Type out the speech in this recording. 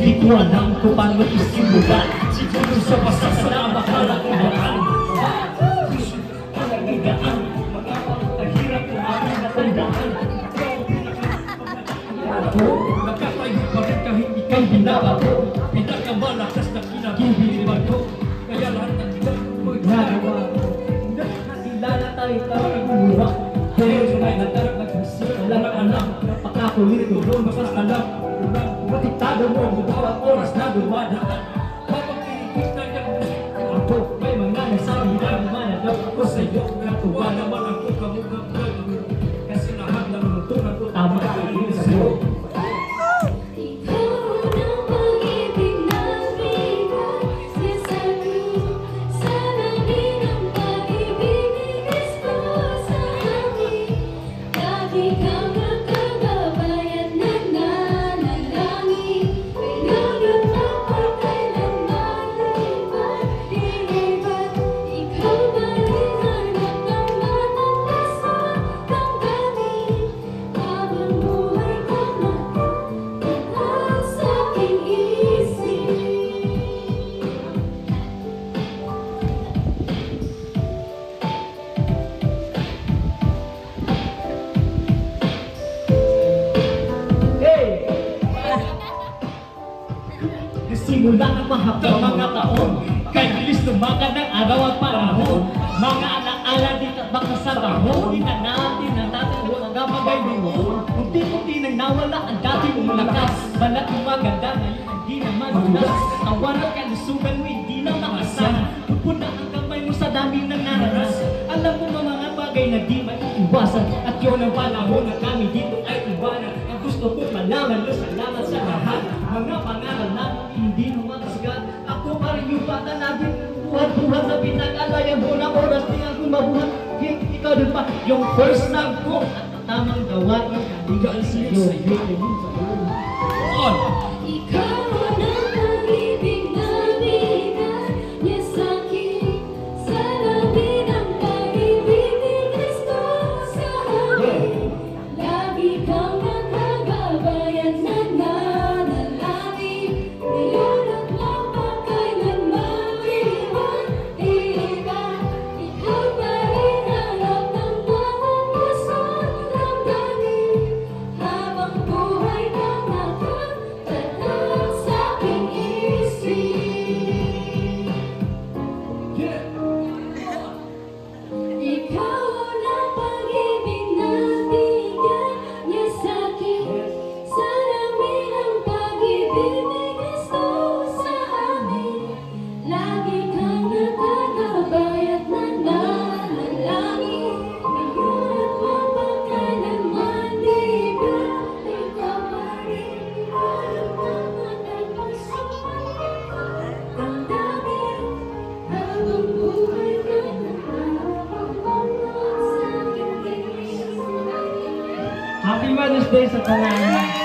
Di ko alam kung paano isimulan. Siguro sa pasasalamat na nakihaan. Palagigaan, mahirap kung aking natandaan. Nakatayo pa rin kahit ikaw binabato. Pinakamalakas na kinagibiliman ko. Kaya lahat ng ilang mo'y nagawa. Nakilala tayo tawag mura. Kaya sunay na tarap nagkasip. Wala na alam. Napakakulit ko doon masasalam. Matitado mo ang bawat oras na dumadaan. Papagkilikit na niya ako. May mga nasabi na manadap ako sa'yo. Natuwa naman ako kamukhang gano'n. Kasi lahat ng natutunan ko tama kainin sa'yo. Simula ng mahabang mga taon, kay bilis lumakan ng araw at panahon. Mga alaala dito at baka sa rahon, di na natin hanggang magay mo. Unti-unti nang nawala ang dati mong lakas. Balat mo maganda, ngayon hindi naman unas. Tawanan at kalusugan mo, hindi na makasan. Pupuna ang kamay mo sa dami ng nararas. Alam mo mga bagay na di maiiwasan. At yun ang panahon na kami dito ay iwanan. Ang gusto ko malaman mo, salamat sa lahat. Mga pangaral na hindi mo matasgat. Ako pa rin yung bata natin. Buhat-buhat na pinag-alayan mo ng oras. Di ako mabuhat. Ikaw din pa yung first love ko. At tamang gawain. Kaligal sa'yo. On! Ikaw ang pag-ibig na bigat niya sa'kin. Salamin ang pag-ibig ni Kristo sa amin. Lagi kang nakagabay at nananalangin. Ngayon at mapakailanman iwan. Ikaw pa rin harap ng bawat puso't damdamin. Habang buhay kang nakatatag sa aking isip. Ikaw ang pag-ibig na bigyan niya sa'kin. Salamin ang pag-ibig ni Kristo sa amin. Lagi kang nakagabay at nananalangin. Ngayon at mapakailanman di ba? Ikaw pa rin harap ng aking puso't damdamin. Habang buhay kang nakatatag sa aking isip. Happy Mother's Day sa pangalan.